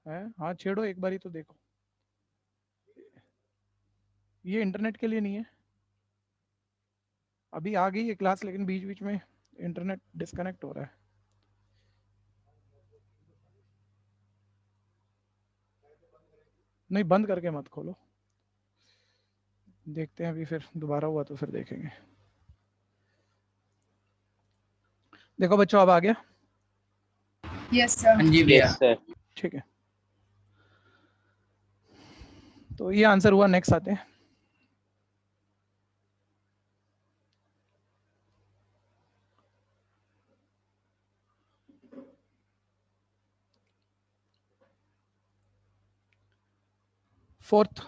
है। हाँ छेड़ो एक बारी तो देखो, ये इंटरनेट के लिए नहीं है। अभी आ गई है क्लास, लेकिन बीच बीच में इंटरनेट डिस्कनेक्ट हो रहा है। नहीं बंद करके मत खोलो, देखते हैं अभी, फिर दोबारा हुआ तो फिर देखेंगे। देखो बच्चों अब आ गया। Yes sir. हाँ जी भैया। Yes sir. ठीक है, तो ये आंसर हुआ। नेक्स्ट आते हैं। फोर्थ,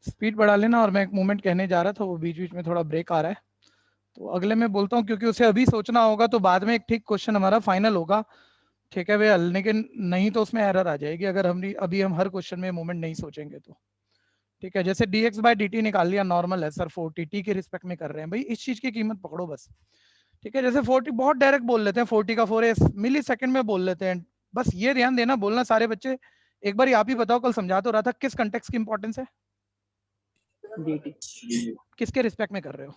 स्पीड बढ़ा लेना। और मैं एक मूवमेंट कहने जा रहा था, वो बीच बीच में थोड़ा ब्रेक आ रहा है, तो अगले में बोलता हूँ, क्योंकि उसे अभी सोचना होगा तो बाद में एक ठीक क्वेश्चन हमारा फाइनल होगा। ठीक है भैया, लेकिन नहीं तो उसमें एरर आ जाएगी अगर हम अभी हम हर क्वेश्चन में मूवमेंट नहीं सोचेंगे तो। ठीक है, जैसे dx बाई dt निकाल लिया, नॉर्मल है सर 40, टी के रिस्पेक्ट में कर रहे हैं भाई, इस चीज की कीमत पकड़ो बस। ठीक है, जैसे 40 बहुत डायरेक्ट बोल लेते हैं, 40 का 4s मिली सेकंड में बोल लेते हैं। बस ये ध्यान देना, बोलना सारे बच्चे। एक बार आप ही बताओ, कल समझा तो रहा था, किस कंटेक्स्ट की इंपॉर्टेंस है, dt। किसके रिस्पेक्ट में कर रहे हो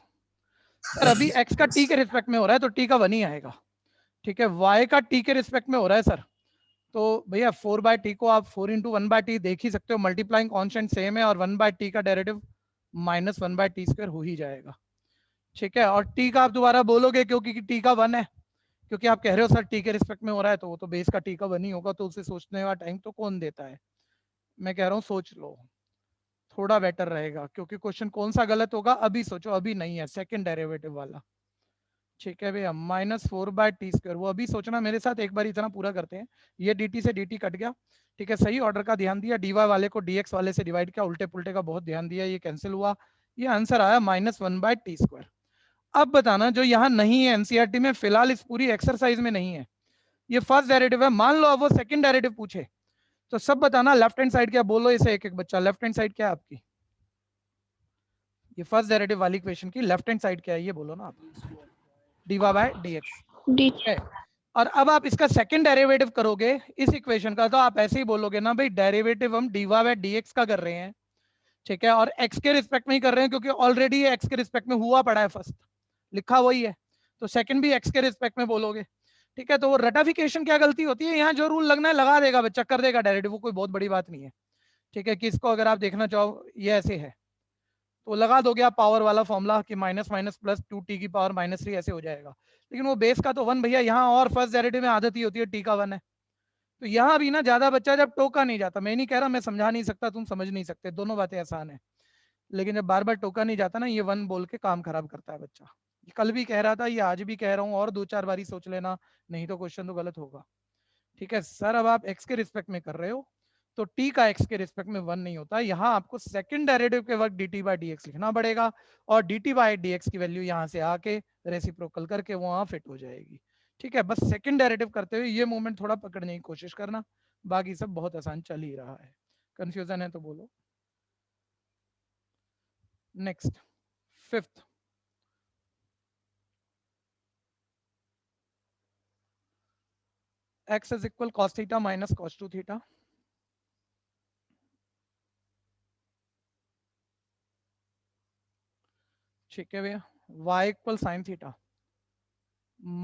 सर? अभी x का t के रिस्पेक्ट में हो रहा है तो t का 1 ही आएगा। ठीक है, y का t के रिस्पेक्ट में हो रहा है सर, तो भैया 4/t को आप 4 इंटू 1/t देख ही सकते हो, मल्टीप्लाइंग कॉन्स्टेंट सेम है, और 1/t का डेरिवेटिव -1/t² हो ही जाएगा। ठीक है, और t का आप दोबारा बोलोगे क्योंकि t का 1 है, क्योंकि आप कह रहे हो सर t के रिस्पेक्ट में हो रहा है, तो वो तो बेस का t का 1 ही होगा, तो उसे सोचने का टाइम तो कौन देता है। मैं कह रहा हूँ सोच लो, थोड़ा बेटर रहेगा, क्योंकि क्वेश्चन कौन सा गलत होगा अभी सोचो, अभी नहीं है, सेकंड डेरिवेटिव वाला। ठीक है भैया, -4/t², वो अभी सोचना मेरे साथ, एक बार इतना पूरा करते हैं। ये dt से dt कट गया। ठीक है, सही ऑर्डर का ध्यान दिया, dy वाले को dx वाले से डिवाइड किया, उल्टे पुल्टे का बहुत ध्यान दिया, ये कैंसिल हुआ, ये आंसर आया -1/t²। अब बताना, जो यहाँ नहीं है एनसीईआरटी में फिलहाल, इस पूरी एक्सरसाइज में नहीं है, ये फर्स्ट डेरिवेटिव है। मान लो अब वो सेकंड डेरिवेटिव पूछे तो सब बताना, लेफ्ट हैंड साइड क्या, बोलो इसे एक एक बच्चा, लेफ्ट हैंड साइड क्या है आपकी? ये फर्स्ट डेरिवेटिव वाली इक्वेशन की लेफ्ट हैंड साइड क्या है, ये बोलो ना आप। dy/dx। ठीक है, और अब आप इसका सेकंड डेरिवेटिव करोगे इस इक्वेशन का, तो आप ऐसे ही बोलोगे ना भाई, डेरिवेटिव हम dy/dx का कर रहे हैं। ठीक है, और x के रिस्पेक्ट में ही कर रहे हैं, क्योंकि ऑलरेडी ये x के रिस्पेक्ट में हुआ पड़ा है, फर्स्ट लिखा वही है, तो सेकंड भी x के रिस्पेक्ट में बोलोगे। ठीक है, तो वो रटाफिकेशन क्या गलती होती है, यहाँ जो रूल लगना है लगा देगा बच्चा, कर देगा डेरिवेटिव, वो कोई बहुत बड़ी बात नहीं है। ठीक है, कि इसको अगर आप देखना चाहो ये ऐसे है, तो लगा दोगे आप पावर वाला फॉर्मूला कि माइनस माइनस प्लस 2t की पावर -3 ऐसे हो जाएगा। लेकिन वो बेस का तो 1 भैया, यहाँ और फर्स्ट डेरिवेटिव में आदत ही होती है t का 1 है, तो यहाँ भी ना ज्यादा बच्चा जब टोका नहीं जाता, मैं नहीं कह रहा, मैं समझा नहीं सकता, तुम समझ नहीं सकते, दोनों बातें आसान है, लेकिन जब बार बार टोका नहीं जाता ना, ये 1 बोल के काम खराब करता है बच्चा। ये कल भी कह रहा था, ये आज भी कह रहा हूँ, और 2-4 बारी सोच लेना, नहीं तो क्वेश्चन तो गलत होगा। ठीक है सर, अब आप x के रिस्पेक्ट में कर रहे हो, तो t का x के रिस्पेक्ट में 1 नहीं होता, यहाँ आपको सेकंड डेरिवेटिव के वक्त dt/dx लिखना पड़ेगा, और dt/dx की वैल्यू यहाँ से आके रेसिप्रोकल करके वहां फिट हो जाएगी। ठीक है, बस सेकंड डेरिवेटिव करते हुए ये मूवमेंट थोड़ा पकड़ने की कोशिश करना, बाकी सब बहुत आसान चल ही रहा है। कंफ्यूजन है तो बोलो। Next, fifth, x is equal cos theta minus cos 2 theta। ठीक है भैया, y equal sine theta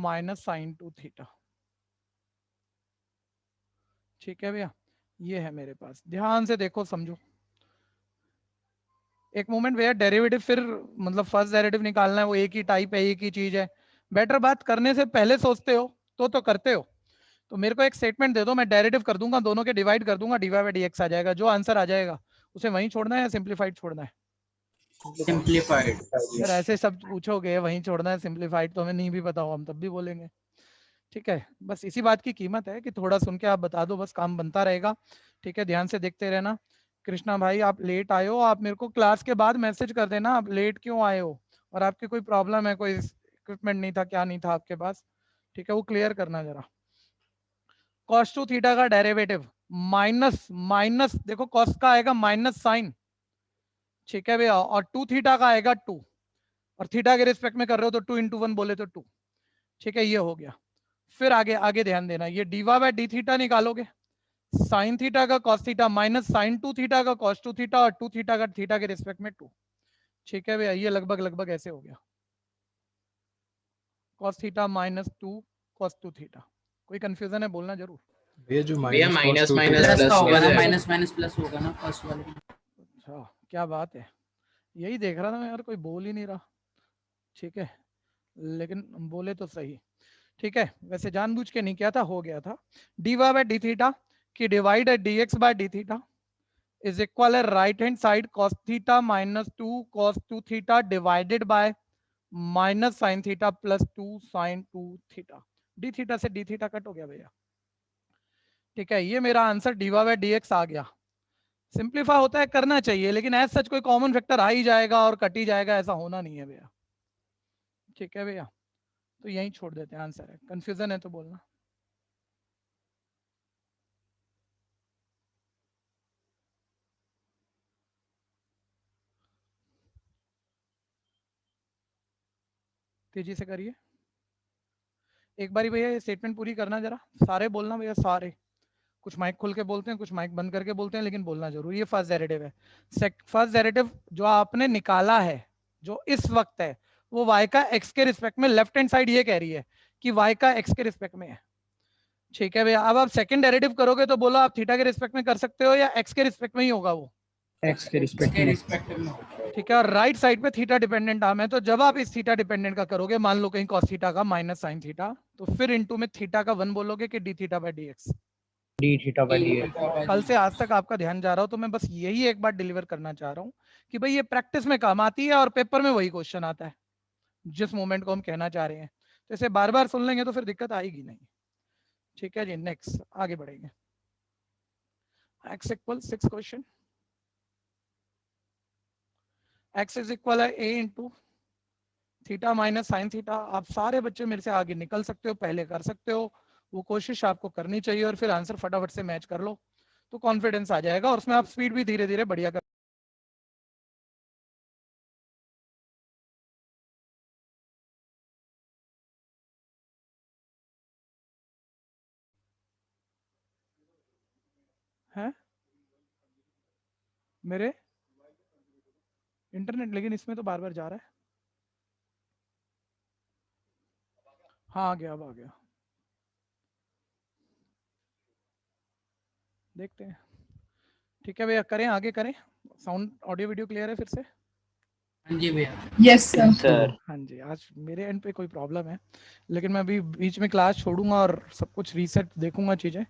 minus sine 2 theta. ठीक है भैया, ये है मेरे पास, ध्यान से देखो समझो। एक मोमेंट भैया, डेरिवेटिव फिर मतलब फर्स्ट डेरिवेटिव निकालना है, वो एक ही टाइप है, एक ही चीज है, बेटर बात करने से पहले सोचते हो तो करते हो। तो मेरे को एक स्टेटमेंट दे दो, मैं डेरिवेटिव कर दूंगा, दोनों के डिवाइड कर दूंगा, dy/dx आ जाएगा, जो आंसर आ जाएगा उसे वहीं छोड़ना है या सिंप्लीफाइड छोड़ना है? सिंप्लीफाइड। यार ऐसे सब पूछोगे वहीं छोड़ना है सिंप्लीफाइड, तो हमें नहीं भी पता हो हम तब भी बोलेंगे। ठीक है, बस इसी बात की कीमत है कि थोड़ा सुन के आप बता दो, बस काम बनता रहेगा। ठीक है, ध्यान से देखते रहना। कृष्णा भाई आप लेट आए हो, आप मेरे को क्लास के बाद मैसेज कर देना आप लेट क्यों आए हो, और आपकी कोई प्रॉब्लम है, कोई इक्विपमेंट नहीं था, क्या नहीं था आपके पास। ठीक है, वो क्लियर करना जरा। cos 2 थीटा का डेरिवेटिव माइनस माइनस, देखो cos का आएगा माइनस साइन, ठीक है भैया, और 2 थीटा का आएगा 2, और थीटा के रिस्पेक्ट में कर रहे हो तो 2 इंटू 1 बोले तो 2। ठीक है, ये हो गया। फिर आगे आगे ध्यान देना, ये dy/d थीटा निकालोगे, साइन थीटा का cos theta minus sine 2 theta का कॉस 2 थीटा और 2 थीटा का थीटा के रिस्पेक्ट में 2। ठीक है भैया, ये लगभग ऐसे हो गया, cos theta minus 2 cos 2 theta. कोई कंफ्यूजन है बोलना जरूर। भैया जो भैया माइनस माइनस प्लस प्लस का होगा ना, माइनस माइनस प्लस होगा ना फर्स्ट वाले में। अच्छा क्या बात है, यही देख रहा था मैं यार, कोई बोल ही नहीं रहा। ठीक है, लेकिन बोले तो सही। ठीक है, वैसे जानबूझ के नहीं किया था, हो गया था। dy बाय डी थीटा की डिवाइड है dx by D theta is equal है right hand side cos theta minus 2 cos 2 theta divided by minus sine theta plus 2 sine 2 theta. D theta से डी थीटा कट हो गया भैया। ठीक है, ये मेरा आंसर dy बाय dx आ गया। सिंप्लीफाई होता है, करना चाहिए, लेकिन एज सच कोई कॉमन फैक्टर आ ही जाएगा और कट ही जाएगा, ऐसा होना नहीं है भैया। ठीक है भैया, तो यहीं छोड़ देते हैं, आंसर है। कंफ्यूजन है तो बोलना। तेजी से करिए एक बारी भैया, ये स्टेटमेंट पूरी करना जरा, सारे बोलना भैया सारे। कुछ माइक खोल के बोलते हैं, कुछ माइक बंद करके बोलते हैं, लेकिन बोलना जरूर। ये फर्स्ट डेरिवेटिव है। फर्स्ट डेरिवेटिव जो आपने निकाला है, जो इस वक्त है, वो y का x के रिस्पेक्ट में, लेफ्ट हैंड साइड ये कह रही है कि y का x के रिस्पेक्ट में है। ठीक है भैया, अब आप सेकंड डेरिवेटिव करोगे तो बोलो आप थीटा के रिस्पेक्ट में कर सकते हो या x के रिस्पेक्ट में ही होगा वो? एक्स के रिस्पेक्ट में। ठीक है, और राइट साइड पे थीटा डिपेंडेंट आर्म है, तो जब आप इस थीटा डिपेंडेंट का करोगे, मान लो कहीं cos थीटा का माइनस साइन थीटा, तो फिर इनटू में थीटा का 1 बोलोगे कि D theta by D x. D theta by D x. कल से आज तक आपका ध्यान जा रहा हो, तो मैं बस यही एक बार डिलीवर करना चाह रहा हूँ कि भाई ये प्रैक्टिस में काम आती है और पेपर में वही क्वेश्चन आता है जिस मोमेंट को हम कहना चाह रहे हैं। तो इसे बार बार सुन लेंगे तो फिर दिक्कत आएगी नहीं। ठीक है जी, नेक्स्ट आगे बढ़ेंगे। x equal 6 question, x is equal है a into theta minus sine theta. आप सारे बच्चे मेरे से आगे निकल सकते हो, पहले कर सकते हो, वो कोशिश आपको करनी चाहिए, और फिर आंसर फटाफट से मैच कर लो तो कॉन्फिडेंस आ जाएगा, और उसमें आप स्पीड भी धीरे धीरे बढ़िया कर। हैं मेरे इंटरनेट, लेकिन इसमें तो बार बार जा रहा है। हाँ आ गया, अब आ गया, देखते हैं। ठीक है भैया, करें आगे करें। साउंड ऑडियो वीडियो क्लियर है फिर से? हाँ जी भैया। Yes, sir. हाँ जी, आज मेरे एंड पे कोई प्रॉब्लम है, लेकिन मैं अभी बीच में क्लास छोड़ूंगा और सब कुछ रीसेट देखूंगा चीज़ें,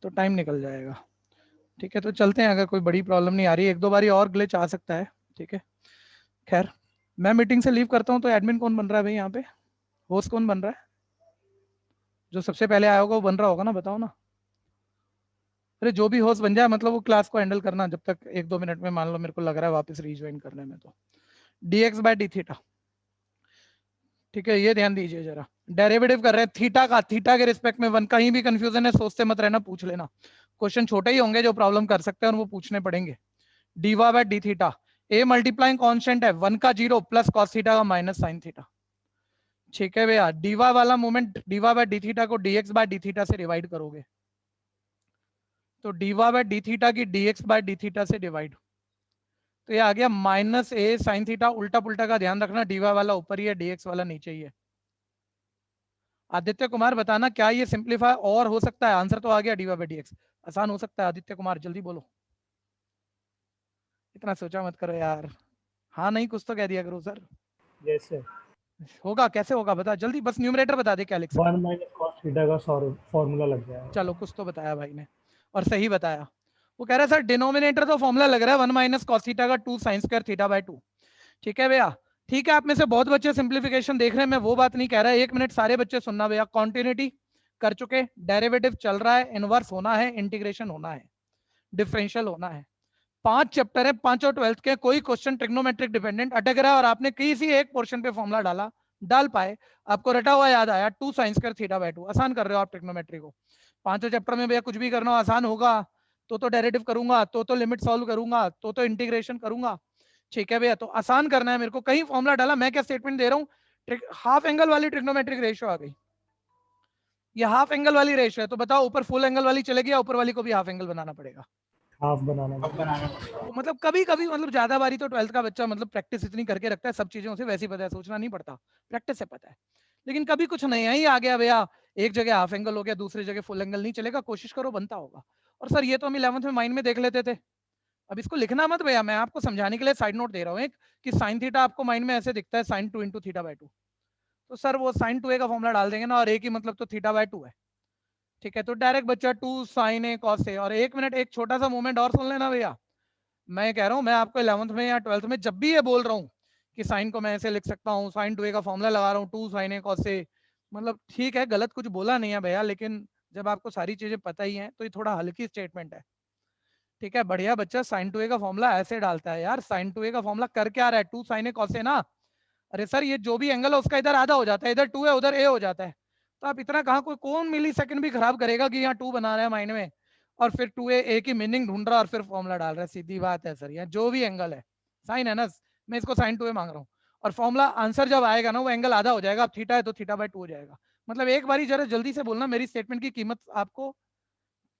तो टाइम निकल जाएगा। ठीक है, तो चलते हैं। अगर कोई बड़ी प्रॉब्लम नहीं आ रही, एक दो बारी और ग्लिच आ सकता है। ठीक है, खैर मैं मीटिंग से लीव करता हूँ, तो एडमिन कौन बन रहा है भाई यहाँ पे? होस्ट कौन बन रहा है? जो सबसे पहले आया होगा वो बन रहा होगा ना, बताओ ना। अरे जो भी होस्ट बन जाए, मतलब वो क्लास को हैंडल करना, जब तक 1-2 मिनट में मान लो मेरे को लग रहा है वापस रीज्वाइन करने में, तो dx बाय डी थीटा। ठीक है, ये ध्यान दीजिए जरा, डेरिवेटिव कर रहे हैं थीटा का, थीटा के रिस्पेक्ट में 1। कहीं भी कंफ्यूजन है सोचते मत रहना, पूछ लेना। क्वेश्चन छोटे ही होंगे जो प्रॉब्लम कर सकते हैं, और वो पूछने पड़ेंगे। dy by D theta, a multiplying constant है 1 का 0 प्लस cos थीटा का माइनस साइन थीटा। ठीक है भैया, dy वाला moment dy by D theta को dx बाय डी थीटा से डिवाइड करोगे, तो dy बाय डी थीटा की dx बाय डी थीटा से डिवाइड, तो ये आ गया माइनस ए साइन थीटा। उल्टा पुल्टा का ध्यान रखना, dy वाला ऊपर ही है, dx वाला नीचे ही है। आदित्य कुमार बताना क्या ये सिंप्लीफाई और हो सकता है? आंसर तो आ गया, dy बाय dx आसान हो सकता है। आदित्य कुमार जल्दी बोलो, इतना सोचा मत करो यार। हाँ नहीं, कुछ तो कह दिया करो सर। Yes sir. होगा, कैसे होगा बता जल्दी, बस न्यूमरेटर बता दे क्या लिख सकते। 1 माइनस cos थीटा का फॉर्मूला लग गया है। चलो कुछ तो बताया भाई ने, और सही बताया। वो कह रहा है सर डिनोमिनेटर तो फॉर्मूला लग रहा है 1 माइनस cos थीटा का 2 sin स्क्वायर थीटा बाय 2। ठीक है भैया, ठीक है। आप में से बहुत बच्चे सिंप्लीफिकेशन देख रहे हैं, मैं वो बात नहीं कह रहा है। 1 मिनट सारे बच्चे सुनना भैया। कॉन्टिन्यूटी कर चुके, डेरिवेटिव चल रहा है, इनवर्स होना है, इंटीग्रेशन होना है, डिफरेंशियल होना है। 5 चैप्टर है, 5 और 12th के। कोई क्वेश्चन ट्रिग्नोमेट्रिक डिपेंडेंट अटक रहा है और आपने किसी एक पोर्शन पे फॉर्मूला डाल पाए, आपको रटा हुआ याद आया 2 sin स्क्वायर थीटा बाय 2, आसान कर रहे हो आप ट्रिग्नोमेट्री को। 5 चैप्टर में भैया कुछ भी करना हो आसान होगा, तो डेरिवेटिव करूंगा, तो लिमिट सॉल्व करूंगा, तो इंटीग्रेशन करूंगा। ठीक है भैया, तो आसान करना है मेरे को। कहीं फॉर्मूला डाला, मैं क्या स्टेटमेंट दे रहा हूँ, हाफ एंगल वाली ट्रिग्नोमेट्रिक रेशियो आ गई, ये हाफ एंगल वाली रेशियो है, तो बताओ ऊपर फुल एंगल वाली चलेगी या ऊपर वाली को भी हाफ एंगल बनाना पड़ेगा? हाफ बनाना अब बनाना पड़ेगा। तो मतलब कभी कभी मतलब ज्यादा बारी तो 12th का बच्चा मतलब प्रैक्टिस इतनी करके रखता है, सब चीजें उसे वैसी पता है, सोचना नहीं पड़ता, प्रैक्टिस से पता है। लेकिन कभी कुछ नया ही आ गया भैया, एक जगह हाफ एंगल हो गया, दूसरी जगह फुल एंगल, नहीं चलेगा, कोशिश करो बनता होगा। और सर ये तो हम 11th में माइंड में देख लेते थे, अब इसको लिखना मत भैया, मैं आपको समझाने के लिए साइड नोट दे रहा हूँ एक, कि साइन थीटा आपको माइंड में ऐसे दिखता है साइन 2 इंटू थीटा बाय 2, तो सर वो साइन 2a का फॉर्मूला डाल देंगे ना, और a की मतलब तो थीटा बाय 2 है, ठीक है, तो डायरेक्ट बच्चा 2 साइन a cos a। और एक मिनट एक छोटा सा मूवमेंट और सुन लेना भैया, मैं कह रहा हूँ मैं आपको 11th में या 12th में जब भी ये बोल रहा हूँ कि साइन को मैं ऐसे लिख सकता हूँ, साइन 2a का फॉर्मूला लगा रहा हूँ 2 साइन a cos a, मतलब ठीक है गलत कुछ बोला नहीं है भैया, लेकिन जब आपको सारी चीजें पता ही हैं तो ये थोड़ा हल्की स्टेटमेंट है, ठीक है। बढ़िया बच्चा साइन 2a का फॉर्मूला ऐसे डालता है यार, साइन 2a का फॉर्मूला कर क्या रहा है, 2 साइन a cos a ना, अरे सर ये जो भी एंगल है उसका इधर आधा हो जाता है, इधर 2 है उधर a हो जाता है, तो आप इतना कहाँ, कोई कौन मिली सेकंड भी खराब करेगा कि यहाँ 2 बना रहा है माइंड में और फिर 2a की मीनिंग ढूंढ रहा और फिर फॉर्मूला डाल रहा है, सीधी बात है सर, यहाँ जो भी एंगल है साइन है ना, मैं इसको साइन 2a मांग रहा हूँ, और फॉर्मूला आंसर जब आएगा ना वो एंगल आधा हो जाएगा, अब थीटा है तो थीटा बाय 2 हो जाएगा। मतलब एक बारी जरा जल्दी से बोलना, मेरी स्टेटमेंट की कीमत आपको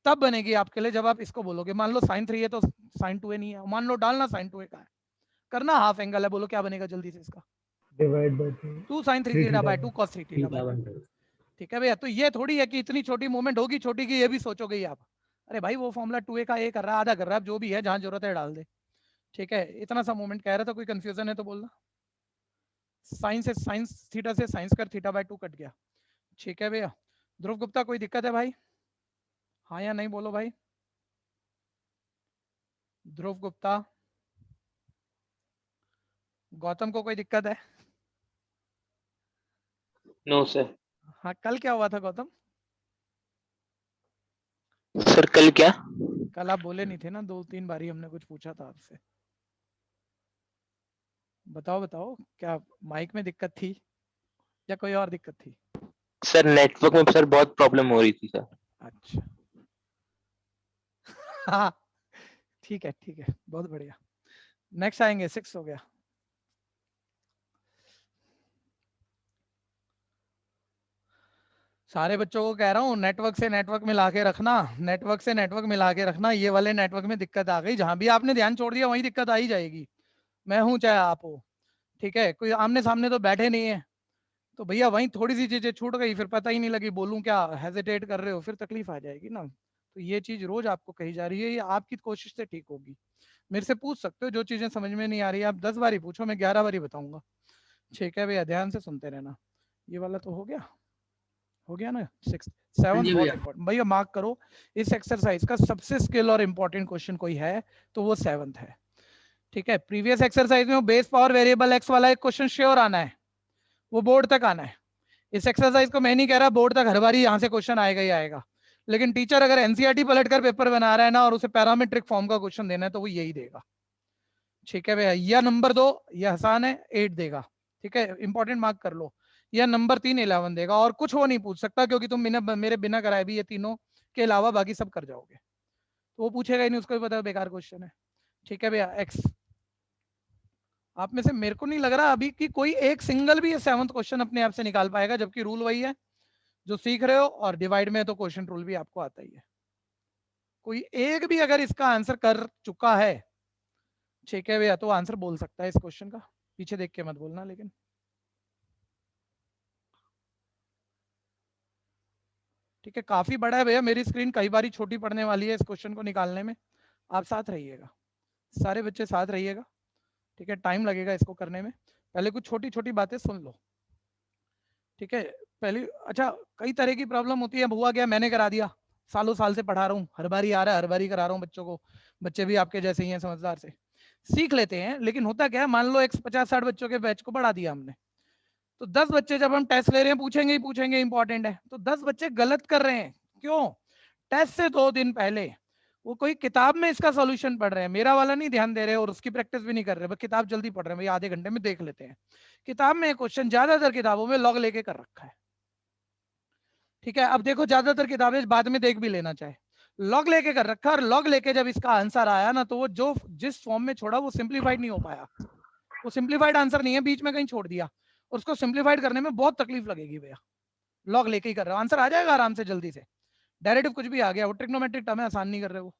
तब बनेगी आपके लिए जब आप इसको बोलोगे, मान लो साइन 3 है तो साइन 2a नहीं है, मान लो डालना साइन 2a का है, करना हाफ एंगल है, बोलो क्या बनेगा जल्दी से इसका, divide by 2 sine 3 theta by 2 cos 3 theta by 2, ठीक है भैया। तो ये थोड़ी है कि इतनी छोटी मूवमेंट होगी छोटी की ये भी सोचोगे ही आप, अरे भाई वो फॉर्मूला 2a का a कर रहा है, आधा कर रहा है, जो भी है जहां जरूरत है डाल दे, ठीक है। इतना सा मूवमेंट कह रहा था, कोई कंफ्यूजन है तो बोलना। साइन से साइंस थीटा से साइंस कर थीटा बाय 2 कट गया, ठीक है भैया। ध्रुव गुप्ता कोई दिक्कत है भाई, हाँ या नहीं बोलो भाई। ध्रुव गुप्ता, गौतम को कोई दिक्कत है? No sir. हाँ कल क्या हुआ था गौतम? सर कल क्या? कल आप बोले नहीं थे ना, 2-3 बारी हमने कुछ पूछा था आपसे, बताओ बताओ क्या माइक में दिक्कत थी या कोई और दिक्कत थी? सर नेटवर्क में सर बहुत प्रॉब्लम हो रही थी सर। अच्छा हाँ ठीक है बहुत बढ़िया। नेक्स्ट आएंगे 6 हो गया। सारे बच्चों को कह रहा हूँ नेटवर्क से नेटवर्क मिला के रखना, नेटवर्क से नेटवर्क मिला के रखना, ये वाले नेटवर्क में दिक्कत आ गई, जहां भी आपने ध्यान छोड़ दिया वहीं दिक्कत आ ही जाएगी, मैं हूं चाहे आप हो, ठीक है। कोई आमने सामने तो बैठे नहीं है, तो भैया वहीं थोड़ी सी चीजें छूट गई, फिर पता ही नहीं लगी बोलूं क्या, हेजिटेट कर रहे हो, फिर तकलीफ आ जाएगी ना। तो ये चीज रोज आपको कही जा रही है, ये आपकी कोशिश से ठीक होगी। मेरे से पूछ सकते हो जो चीजें समझ में नहीं आ रही है, आप 10 बारी पूछो, मैं 11 बारी बताऊंगा, ठीक है भैया, ध्यान से सुनते रहना। ये वाला तो हो गया ना 6 7 जी बहुत भैया। इंपॉर्टेंट भैया, मार्क करो इस एक्सरसाइज का सबसे स्किल और इंपॉर्टेंट क्वेश्चन कोई है तो वो 7th है, ठीक है। प्रीवियस एक्सरसाइज में बेस पावर वेरिएबल एक्स वाला एक क्वेश्चन श्योर आना है, वो बोर्ड तक आना है। इस एक्सरसाइज को मैं नहीं कह रहा बोर्ड तक हर बार यहाँ से क्वेश्चन आएगा ही आएगा, लेकिन टीचर अगर एनसीईआरटी पलट कर पेपर बना रहा है ना और उसे पैरामीट्रिक फॉर्म का क्वेश्चन देना है तो वो यही देगा, ठीक है भैया। या नंबर 2 ये आसान है 8 देगा, ठीक है, इंपॉर्टेंट मार्क कर लो। या नंबर 3 11 देगा, और कुछ वो नहीं पूछ सकता क्योंकि तुम मेरे बिना कराए भी ये तीनों के अलावा बाकी सब कर जाओगे, तो वो पूछेगा ही नहीं, उसको भी पता है बेकार क्वेश्चन है, ठीक है भैया। एक्स आप में से मेरे को नहीं लग रहा अभी कि कोई एक सिंगल भी ये 7th क्वेश्चन अपने आप से निकाल पाएगा, जबकि रूल वही है जो सीख रहे हो, और डिवाइड में तो क्वेश्चन रूल भी आपको आता ही है। कोई एक भी अगर इसका आंसर कर चुका है, ठीक है भैया, तो आंसर बोल सकता है इस क्वेश्चन का, पीछे देख के मत बोलना लेकिन। ठीक है, काफी बड़ा है भैया, मेरी स्क्रीन कई बारी छोटी पड़ने वाली है इस क्वेश्चन को निकालने में, आप साथ रहिएगा, सारे बच्चे साथ रहिएगा, ठीक है, टाइम लगेगा इसको करने में। पहले कुछ छोटी छोटी बातें सुन लो, ठीक है। पहली, अच्छा कई तरह की प्रॉब्लम होती है, हुआ गया मैंने करा दिया, सालों साल से पढ़ा रहा हूँ, हर बारी आ रहा है, हर बारी करा रहा हूँ बच्चों को, बच्चे भी आपके जैसे ही हैं, समझदार से सीख लेते हैं, लेकिन होता क्या है, मान लो 150-60 बच्चों के बैच को बढ़ा दिया हमने, तो 10 बच्चे जब हम टेस्ट ले रहे हैं पूछेंगे ही पूछेंगे, इंपॉर्टेंट है, तो 10 बच्चे गलत कर रहे हैं, क्यों? टेस्ट से 2 दिन पहले वो कोई किताब में इसका सॉल्यूशन पढ़ रहे हैं, मेरा वाला नहीं ध्यान दे रहे और उसकी प्रैक्टिस भी नहीं कर रहे, बस किताब जल्दी पढ़ रहे हैं, भाई आधे घंटे में देख लेते हैं। किताब में क्वेश्चन ज्यादातर किताबों में लॉग लेके कर रखा है, ठीक है। अब देखो ज्यादातर किताबें बाद में देख भी लेना चाहे, लॉग लेके कर रखा, और लॉग लेके जब इसका आंसर आया ना तो वो जो जिस फॉर्म में छोड़ा वो सिंप्लीफाइड नहीं हो पाया, वो सिंप्लीफाइड आंसर नहीं है, बीच में कहीं छोड़ दिया, और उसको सिंप्लीफाइड करने में बहुत तकलीफ लगेगी भैया, लॉग लेके ही कर रहे हो, आंसर आ जाएगा आराम से जल्दी से। डेरिवेटिव कुछ भी आ गया, वो ट्रिग्नोमेट्रिक टर्म है, आसान नहीं कर रहे वो,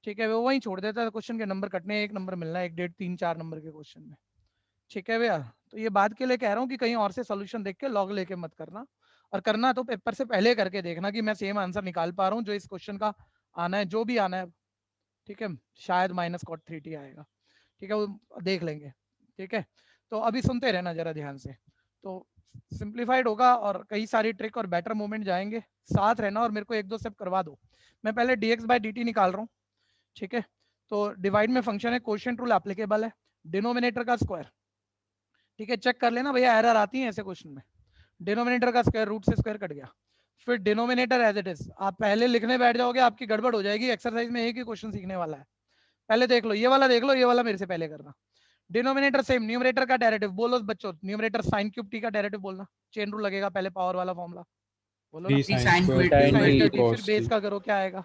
ठीक है, वो वहीं छोड़ देता है, क्वेश्चन के नंबर कटने, 1 नंबर मिलना है 1, 1.5, 3, 4 नंबर के क्वेश्चन में, ठीक है भैया। तो ये बात के लिए कह रहा हूँ कि कहीं और से सोल्यूशन देख के लॉग लेके मत करना, और करना तो पेपर से पहले करके देखना कि मैं सेम आंसर निकाल पा रहा हूँ जो इस क्वेश्चन का आना है, जो भी आना है, ठीक है, शायद -cot3t आएगा, ठीक है, वो देख लेंगे, ठीक है। तो अभी सुनते रहना जरा ध्यान से, तो सिंप्लीफाइड होगा और कई सारी ट्रिक और बेटर मूवमेंट जाएंगे, साथ रहना और मेरे को 1-2 स्टेप करवा दो। मैं पहले dx/dt निकाल रहा हूँ, ठीक है। तो डिवाइड में फंक्शन है, कोशिएंट रूल एप्लीकेबल है, डिनोमिनेटर का स्क्वायर, ठीक है, चेक कर लेना भैया, एरर आती है ऐसे क्वेश्चन में, डिनोमिनेटर का स्क्वायर, रूट से स्क्वायर कट गया, फिर डिनोमिनेटर एज इट इज, आप पहले लिखने बैठ जाओगे आपकी गड़बड़ हो जाएगी, एक्सरसाइज में एक ही क्वेश्चन सीखने वाला है, पहले देख लो, ये वाला देख लो, ये वाला मेरे से पहले करना। डिनोमिनेटर सेम, न्यूमरेटर का डेरिवेटिव बोलो बच्चों, न्यूमरेटर sin क्यूब t का डेरिवेटिव बोलना, चेन रूल लगेगा पहले, पावर वाला फॉर्मूला बोलो ना, 3 sin sin square square t t फिर cos बेस t का करो, क्या आएगा,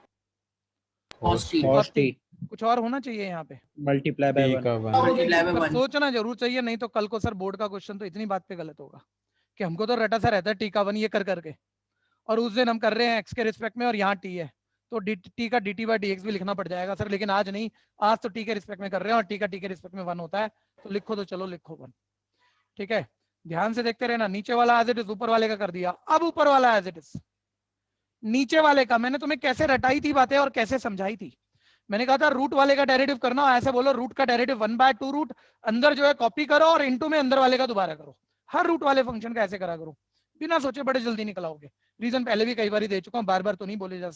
cos t cos t कुछ और होना चाहिए यहाँ पे, मल्टीप्लाई बाय t 1 का 1 multiply by पर 1 सोचना जरूर चाहिए, नहीं तो कल को सर बोर्ड का क्वेश्चन तो इतनी बात पे गलत होगा कि हमको तो रटा सा रहता है टी का 1 ये कर करके, और उस दिन हम कर रहे हैं एक्स के रिस्पेक्ट में और यहाँ टी है, तो टी का dt/dx भी लिखना पड़ जाएगा सर, लेकिन आज नहीं, आज तो टी के रिस्पेक्ट में कर रहे हैं और टी का टी के रिस्पेक्ट में 1 होता है, तो लिखो, तो चलो लिखो 1, ठीक है। ध्यान से देखते रहना, नीचे वाला एज इट इज, ऊपर वाले का कर दिया, अब ऊपर वाला एज इट इज, नीचे वाले का मैंने तुम्हें कैसे रटाई थी बातें और कैसे समझाई थी, मैंने कहा था रूट वाले का डेरिवेटिव करना, ऐसे बोलो रूट का डेरिवेटिव 1/2 रूट, अंदर जो है कॉपी करो और इनटू में अंदर वाले का दोबारा करो, हर रूट वाले फंक्शन का ऐसे करा करो, बिना सोचे बड़े जल्दी निकल आओगे। रीजन पहले भी कई बार दे चुका हूं, बार बार तो नहीं बोले जा सकते।